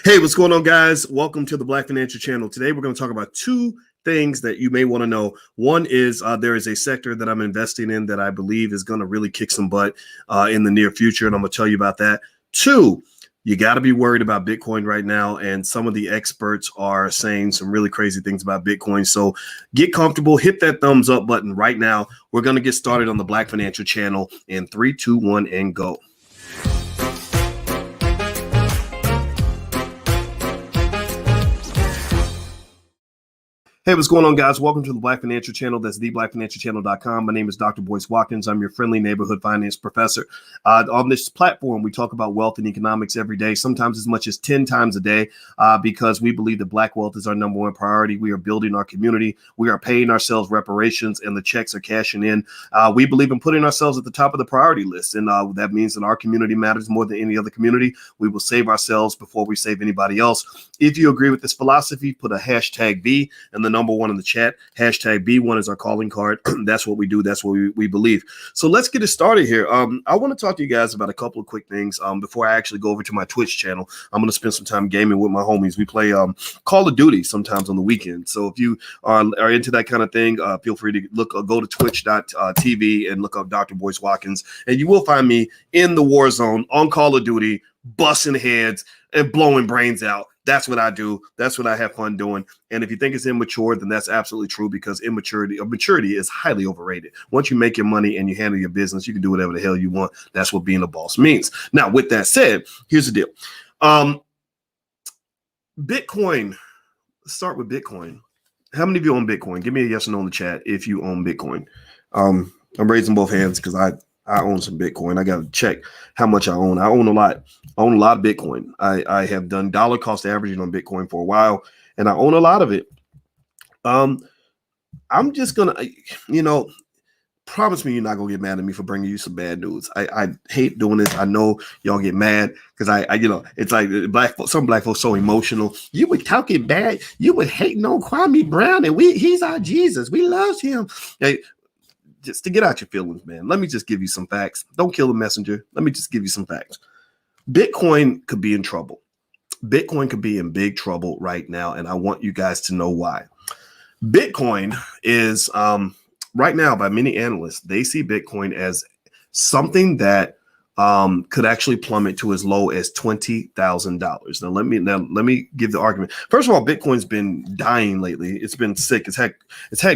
Hey, what's going on, guys? Welcome to the Black Financial Channel. Today, we're going to talk about two things that you may want to know. One is there is a sector that I'm investing in that I believe is going to really kick some butt in the near future, and I'm going to tell you about that. Two, you got to be worried about Bitcoin right now, and some of the experts are saying some really crazy things about Bitcoin. So get comfortable, hit that thumbs up button right now. We're going to get started on the Black Financial Channel in 3, 2, 1, and go. Hey, what's going on, guys? Welcome to the Black Financial Channel. That's theblackfinancialchannel.com. My name is Dr. Boyce Watkins. I'm your friendly neighborhood finance professor. On this platform, we talk about wealth and economics every day, sometimes as much as 10 times a day, because we believe that Black wealth is our number one priority. We are building our community. We are paying ourselves reparations, and the checks are cashing in. We believe in putting ourselves at the top of the priority list, and that means that our community matters more than any other community. We will save ourselves before we save anybody else. If you agree with this philosophy, put a hashtag B and the number one in the chat. Hashtag B1 is our calling card. That's what we do. That's what we believe. So let's get it started here. I want to talk to you guys about a couple of quick things before I actually go over to my Twitch channel. I'm going to spend some time gaming with my homies. We play Call of Duty sometimes on the weekend. So if you are into that kind of thing, feel free to go to twitch.tv and look up Dr. Boyce Watkins, and you will find me in the war zone on Call of Duty, busting heads and blowing brains out. That's what I do. That's what I have fun doing. And if you think it's immature, then that's absolutely true, because maturity is highly overrated. Once you make your money and you handle your business, you can do whatever the hell you want. That's what being a boss means. Now, with that said, here's the deal. Bitcoin. Let's start with Bitcoin. How many of you own Bitcoin? Give me a yes or no in the chat if you own Bitcoin. I'm raising both hands because I own some Bitcoin. I got to check how much I own. I own a lot. I own a lot of Bitcoin. I have done dollar cost averaging on Bitcoin for a while, and I own a lot of it. I'm just going to, promise me you're not going to get mad at me for bringing you some bad news. I hate doing this. I know y'all get mad because I it's like some black folks so emotional. You were talking bad. You were hating on Kwame Brown, and he's our Jesus. We love him. Hey, just to get out your feelings, man, let me just give you some facts. Don't kill the messenger. Let me just give you some facts. Bitcoin could be in trouble. Bitcoin could be in big trouble right now, and I want you guys to know why. Bitcoin is, right now, by many analysts, they see Bitcoin as something that could actually plummet to as low as $20,000. Now, let me give the argument. First of all, Bitcoin's been dying lately. It's been sick. It's had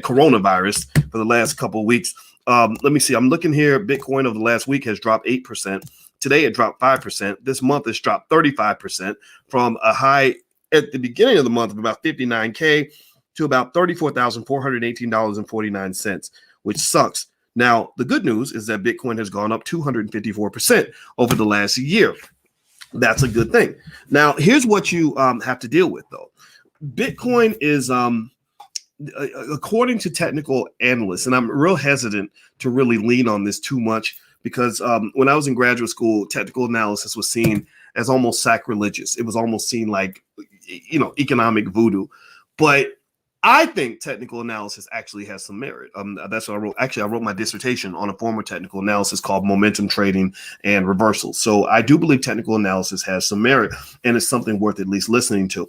coronavirus for the last couple of weeks. Let me see. I'm looking here. Bitcoin over the last week has dropped 8%. Today, it dropped 5%. This month, it's dropped 35% from a high at the beginning of the month of about 59K to about $34,418.49, which sucks. Now, the good news is that Bitcoin has gone up 254% over the last year. That's a good thing. Now, here's what you have to deal with, though. Bitcoin is, according to technical analysts, and I'm real hesitant to really lean on this too much, because when I was in graduate school, technical analysis was seen as almost sacrilegious. It was almost seen like, economic voodoo. But I think technical analysis actually has some merit. That's what I wrote. Actually, I wrote my dissertation on a form of technical analysis called momentum trading and reversals. So I do believe technical analysis has some merit, and it's something worth at least listening to.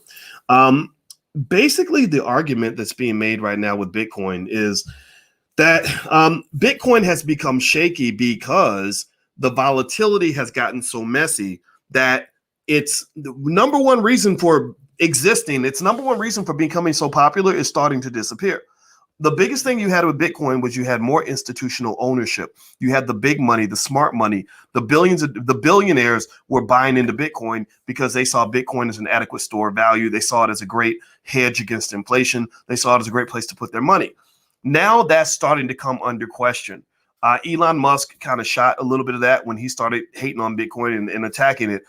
Basically, the argument that's being made right now with Bitcoin is that Bitcoin has become shaky because the volatility has gotten so messy that it's the number one reason for existing. Its number one reason for becoming so popular is starting to disappear. The biggest thing you had with Bitcoin was you had more institutional ownership. You had the big money, the smart money, the billionaires were buying into Bitcoin because they saw Bitcoin as an adequate store of value. They saw it as a great hedge against inflation. They saw it as a great place to put their money. Now that's starting to come under question. Elon Musk kind of shot a little bit of that when he started hating on Bitcoin and attacking it.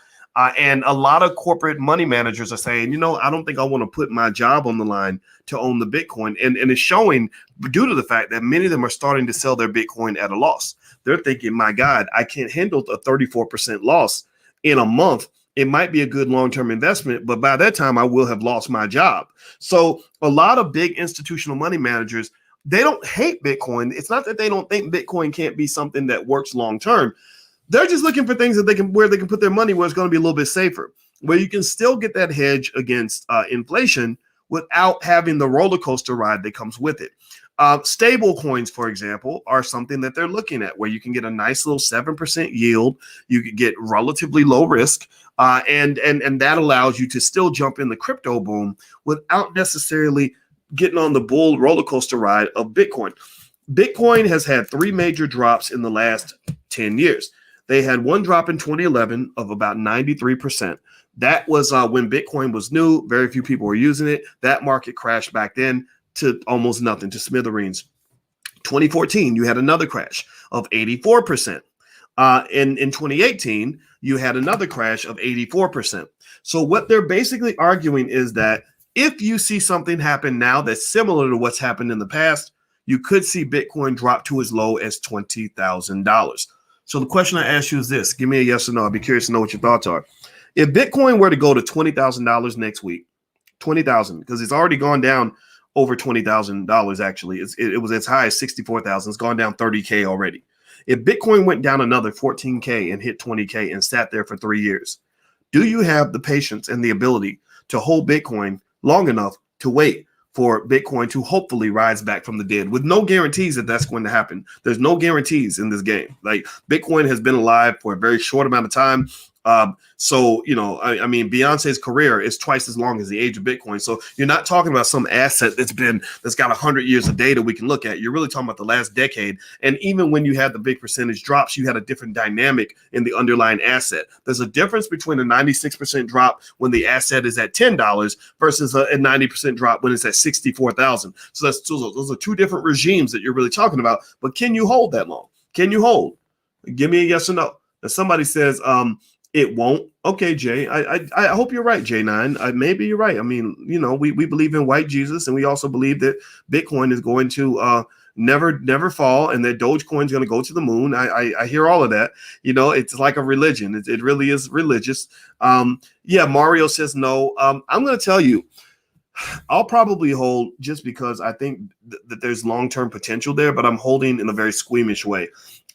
And a lot of corporate money managers are saying, I don't think I want to put my job on the line to own the Bitcoin. And it's showing due to the fact that many of them are starting to sell their Bitcoin at a loss. They're thinking, my God, I can't handle a 34% loss in a month. It might be a good long-term investment, but by that time I will have lost my job. So a lot of big institutional money managers, they don't hate Bitcoin. It's not that they don't think Bitcoin can't be something that works long-term. They're just looking for things that where they can put their money where it's going to be a little bit safer. where you can still get that hedge against inflation without having the roller coaster ride that comes with it. Stable coins, for example, are something that they're looking at where you can get a nice little 7% yield. You could get relatively low risk, and that allows you to still jump in the crypto boom without necessarily getting on the bull roller coaster ride of Bitcoin. Bitcoin has had 3 major drops in the last 10 years. They had one drop in 2011 of about 93%. That was when Bitcoin was new. Very few people were using it. That market crashed back then to almost nothing, to smithereens. 2014, you had another crash of 84%. In 2018, you had another crash of 84%. So what they're basically arguing is that if you see something happen now that's similar to what's happened in the past, you could see Bitcoin drop to as low as $20,000. So the question I ask you is this. Give me a yes or no. I'd be curious to know what your thoughts are. If Bitcoin were to go to $20,000 next week, 20,000, because it's already gone down over $20,000 actually. It was as high as 64,000. It's gone down 30K already. If Bitcoin went down another 14K and hit 20K and sat there for 3 years, do you have the patience and the ability to hold Bitcoin long enough to wait for Bitcoin to hopefully rise back from the dead, with no guarantees that that's going to happen? There's no guarantees in this game. Like, Bitcoin has been alive for a very short amount of time. So, I mean, Beyonce's career is twice as long as the age of Bitcoin. So you're not talking about some asset that's got 100 years of data we can look at. You're really talking about the last decade. And even when you had the big percentage drops, you had a different dynamic in the underlying asset. There's a difference between a 96% drop when the asset is at $10 versus a 90% drop when it's at 64,000. So those are two different regimes that you're really talking about. But can you hold that long? Can you hold? Give me a yes or no. If somebody says, it won't. Okay, Jay. I hope you're right, J9. Maybe you're right. I mean, we believe in white Jesus, and we also believe that Bitcoin is going to never fall, and that Dogecoin is going to go to the moon. I hear all of that. It's like a religion. It really is religious. Yeah, Mario says no. I'm going to tell you, I'll probably hold just because I think that there's long-term potential there, but I'm holding in a very squeamish way.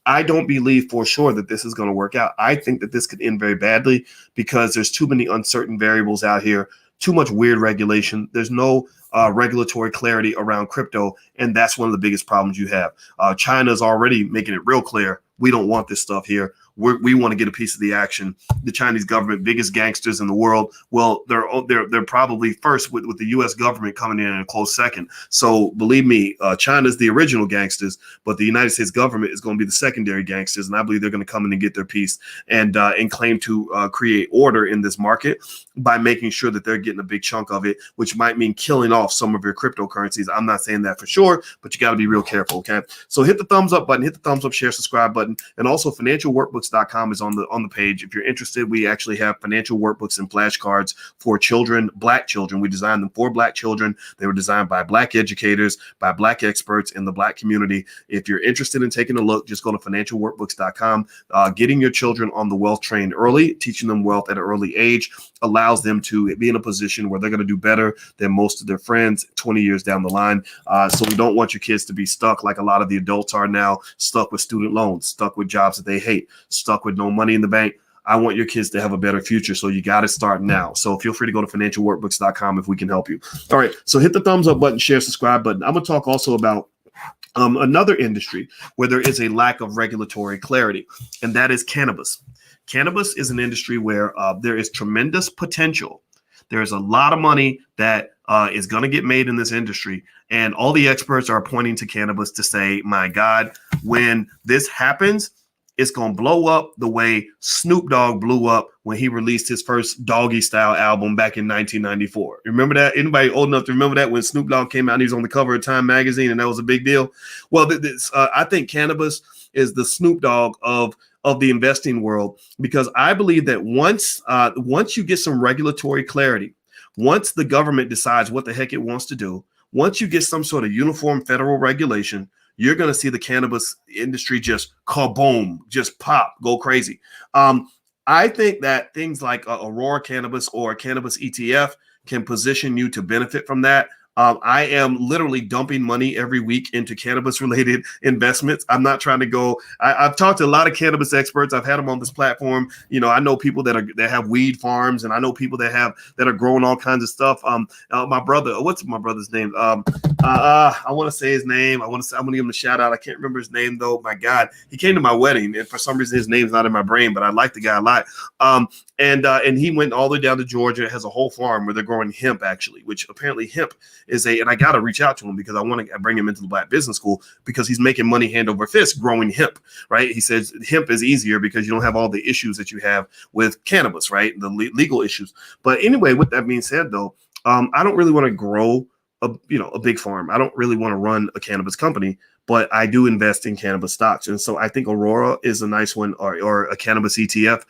I don't believe for sure that this is going to work out. I think that this could end very badly because there's too many uncertain variables out here, too much weird regulation. There's no regulatory clarity around crypto, and that's one of the biggest problems you have. China's already making it real clear. We don't want this stuff here. We want to get a piece of the action. The Chinese government, biggest gangsters in the world. Well, they're probably first with the U.S. government coming in a close second. So believe me, China's the original gangsters, but the United States government is going to be the secondary gangsters, and I believe they're going to come in and get their piece and claim to create order in this market by making sure that they're getting a big chunk of it, which might mean killing off some of your cryptocurrencies. I'm not saying that for sure, but you got to be real careful. Okay, so hit the thumbs up button, hit the thumbs up, share, subscribe button, and also financialworkbooks.com is on the page. If you're interested, we actually have financial workbooks and flashcards for children, Black children. We designed them for Black children. They were designed by Black educators, by Black experts in the Black community. If you're interested in taking a look, just go to financialworkbooks.com. Getting your children on the wealth train early, teaching them wealth at an early age, allows them to be in a position where they're going to do better than most of their friends 20 years down the line. So we don't want your kids to be stuck like a lot of the adults are now, stuck with student loans, stuck with jobs that they hate, stuck with no money in the bank. I want your kids to have a better future. So you got to start now. So feel free to go to financialworkbooks.com if we can help you. All right. So hit the thumbs up button, share, subscribe button. I'm going to talk also about another industry where there is a lack of regulatory clarity, and that is cannabis. Cannabis is an industry where there is tremendous potential. There's a lot of money that is going to get made in this industry. And all the experts are pointing to cannabis to say, my God, when this happens, it's going to blow up the way Snoop Dogg blew up when he released his first Doggy Style album back in 1994. Remember that? Anybody old enough to remember that when Snoop Dogg came out and he was on the cover of Time magazine and that was a big deal? Well, I think cannabis is the Snoop Dogg of the investing world, because I believe that once you get some regulatory clarity, once the government decides what the heck it wants to do, once you get some sort of uniform federal regulation, you're going to see the cannabis industry just kaboom, just pop, go crazy. I think that things like Aurora Cannabis or a cannabis ETF can position you to benefit from that. I am literally dumping money every week into cannabis related investments. I'm not trying to go. I've talked to a lot of cannabis experts. I've had them on this platform. I know people that have weed farms, and I know people that are growing all kinds of stuff. My brother, what's my brother's name? I want to say his name. I'm going to give him a shout out. I can't remember his name though. My God, he came to my wedding, and for some reason his name's not in my brain, but I like the guy a lot. And he went all the way down to Georgia, has a whole farm where they're growing hemp, actually, which apparently hemp is and I got to reach out to him because I want to bring him into the Black Business School because he's making money hand over fist growing hemp, right? He says hemp is easier because you don't have all the issues that you have with cannabis, right? The legal issues. But anyway, with that being said, though, I don't really want to grow a big farm. I don't really want to run a cannabis company, but I do invest in cannabis stocks. And so I think Aurora is a nice one, or a cannabis ETF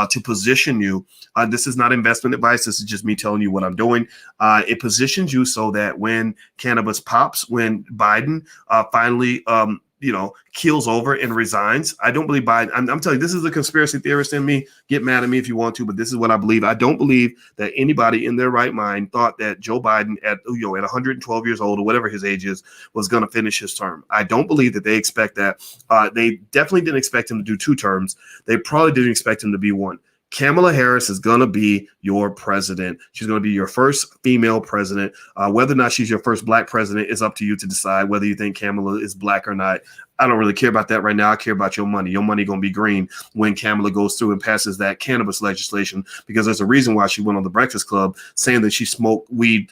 to position you. This is not investment advice. This is just me telling you what I'm doing. It positions you so that when cannabis pops, when Biden finally keels over and resigns. I don't believe Biden. I'm telling you, this is a conspiracy theorist in me. Get mad at me if you want to, but this is what I believe. I don't believe that anybody in their right mind thought that Joe Biden at 112 years old or whatever his age is was going to finish his term. I don't believe that they expect that. They definitely didn't expect him to do 2 terms. They probably didn't expect him to be 1. Kamala Harris is going to be your president. She's going to be your first female president. Whether or not she's your first Black president is up to you to decide whether you think Kamala is Black or not. I don't really care about that right now. I care about your money. Your money going to be green when Kamala goes through and passes that cannabis legislation, because there's a reason why she went on the Breakfast Club saying that she smoked weed,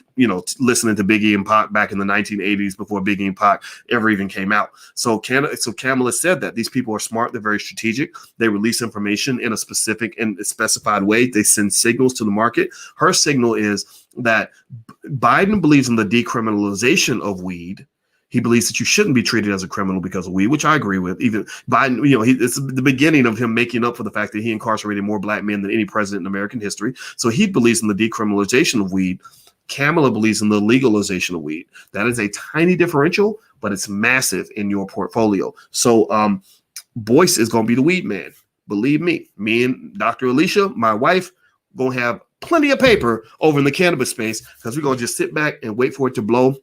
listening to Biggie and Pac back in the 1980s before Biggie and Pac ever even came out. So Kamala said that these people are smart. They're very strategic. They release information in a specific and specified way. They send signals to the market. Her signal is that Biden believes in the decriminalization of weed. He believes that you shouldn't be treated as a criminal because of weed, which I agree with. Even Biden, it's the beginning of him making up for the fact that he incarcerated more Black men than any president in American history. So he believes in the decriminalization of weed. Kamala believes in the legalization of weed. That is a tiny differential, but it's massive in your portfolio. So Boyce is going to be the weed man. Believe me, me and Dr. Alicia, my wife, going to have plenty of paper over in the cannabis space because we're going to just sit back and wait for it to blow.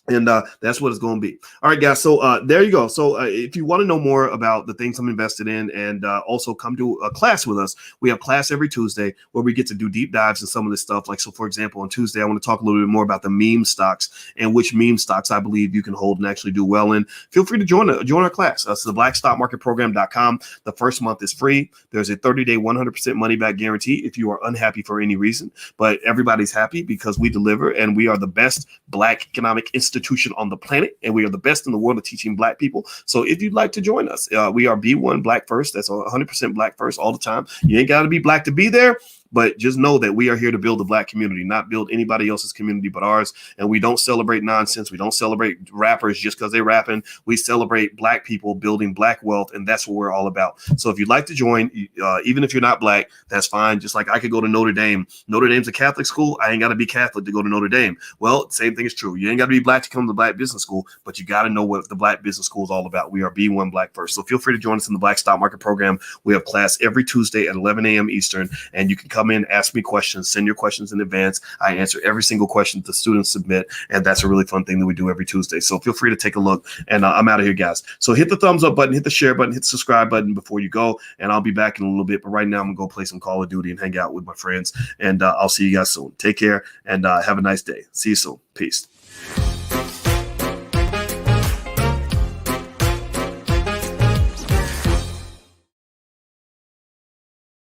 And that's what it's going to be. All right, guys. So there you go. So if you want to know more about the things I'm invested in and also come to a class with us, we have class every Tuesday where we get to do deep dives in some of this stuff. Like, so for example, on Tuesday, I want to talk a little bit more about the meme stocks and which meme stocks I believe you can hold and actually do well in. Feel free to join our class. It's the blackstockmarketprogram.com. The first month is free. There's a 30-day, 100% money back guarantee if you are unhappy for any reason. But everybody's happy because we deliver, and we are the best Black economic institution on the planet, and we are the best in the world of teaching Black people. So if you'd like to join us, we are B1 Black First. That's 100% Black First all the time. You ain't got to be Black to be there. But just know that we are here to build the Black community, not build anybody else's community but ours. And we don't celebrate nonsense. We don't celebrate rappers just because they're rapping. We celebrate Black people building Black wealth, and that's what we're all about. So if you'd like to join, even if you're not Black, that's fine. Just like I could go to Notre Dame. Notre Dame's a Catholic school. I ain't got to be Catholic to go to Notre Dame. Well, same thing is true. You ain't got to be Black to come to the Black Business School, but you got to know what the Black Business School is all about. We are B1 Black First. So feel free to join us in the Black Stock Market Program. We have class every Tuesday at 11 a.m. Eastern, and you can come in, ask me questions, send your questions in advance. I answer every single question the students submit, and that's a really fun thing that we do every Tuesday. So feel free to take a look, and I'm out of here, guys. So hit the thumbs up button, hit the share button, hit the subscribe button before you go, and I'll be back in a little bit. But right now, I'm going to go play some Call of Duty and hang out with my friends, and I'll see you guys soon. Take care, and have a nice day. See you soon. Peace.